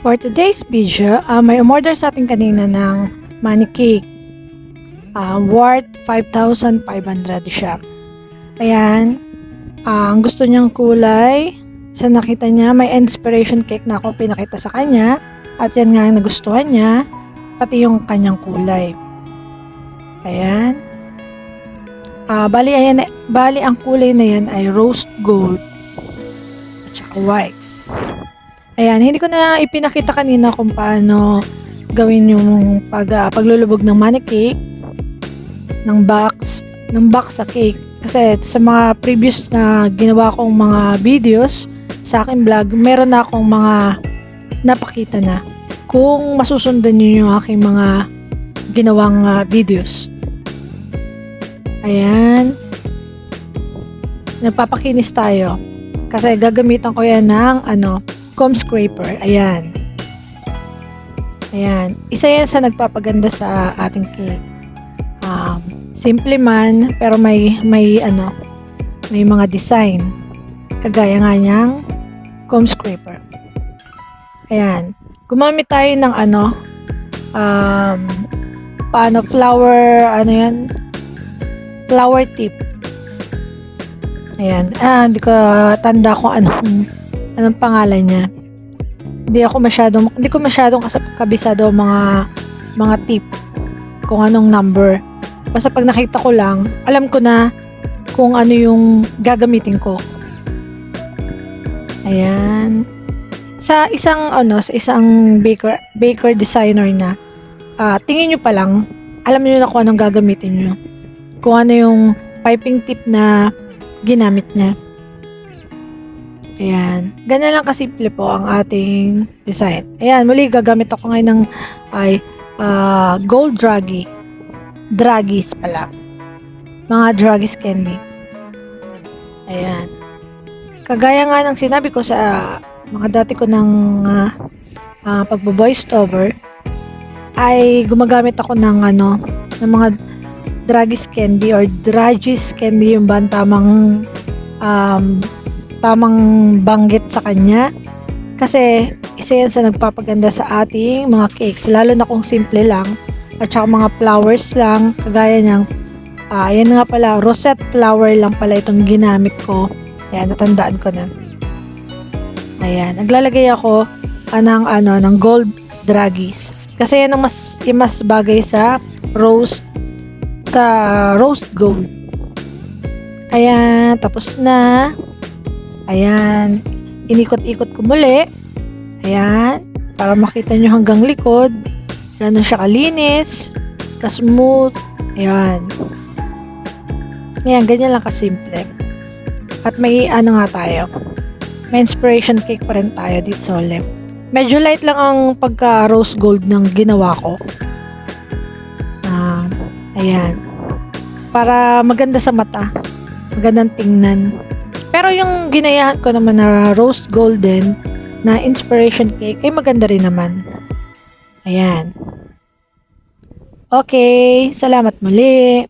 For today's video, may umorder sa atin kanina ng money cake. Worth 5,500 siya. Ayan. Ang gusto niyang kulay, sa nakita niya, may inspiration cake na ako pinakita sa kanya. At yan nga ang nagustuhan niya, pati yung kanyang kulay. Ayan. Bali ang kulay na yan ay rose gold at saka white. Ayan, hindi ko na ipinakita kanina kung paano gawin yung paglulubog ng money cake, ng box sa cake. Kasi sa mga previous na ginawa kong mga videos sa aking vlog, meron na akong mga napakita na kung masusundan niyo yung aking mga ginawang videos. Ayan. Nagpapakinis tayo. Kasi gagamitan ko yan ng comb scraper. Ayan. Ayan. Isa yan sa nagpapaganda sa ating cake. Simple man, pero may mga design. Kagaya nga niyang comb scraper. Ayan. Gumamit tayo ng flower tip. Ayan. Hindi ko tanda kung anong pangalan niya. Hindi ko masyadong kabisado mga tip kung anong number. Basta pag nakita ko lang, alam ko na kung ano yung gagamitin ko. Ayan. Sa isang baker designer na, tingin nyo pa lang, alam nyo na kung anong gagamitin nyo. Kung ano yung piping tip na ginamit niya. Ayan. Ganyan lang kasimple po ang ating design. Ayan, muli gagamit ako ngayon ng gold draggies pala. Mga draggies candy. Ayan. Kagaya nga ng sinabi ko sa mga dati ko ng pagbo-voice over, ay gumagamit ako ng mga draggies candy or draggies candy, yung ba tamang banggit sa kanya. Kasi isa yan sa nagpapaganda sa ating mga cakes, lalo na kung simple lang at saka mga flowers lang, kagaya niyang ayan nga pala, rosette flower lang pala itong ginamit ko. Ayan, natandaan ko na. Ayan, naglalagay ako ng gold draggies kasi yan ang mas bagay sa rose gold. Ayan, tapos na. Ayan, inikot-ikot ko muli. Ayan, para makita nyo hanggang likod. Gano'n siya kalinis, ka-smooth. Ayan. Ayan, ganyan lang kasimple. At may nga tayo. May inspiration cake pa rin tayo dito sa left. Medyo light lang ang pagka rose gold ng ginawa ko. Ayan. Para maganda sa mata. Magandang tingnan. Pero yung ginayahan ko naman na rose golden na inspiration cake ay maganda rin naman. Ayan. Okay, salamat muli.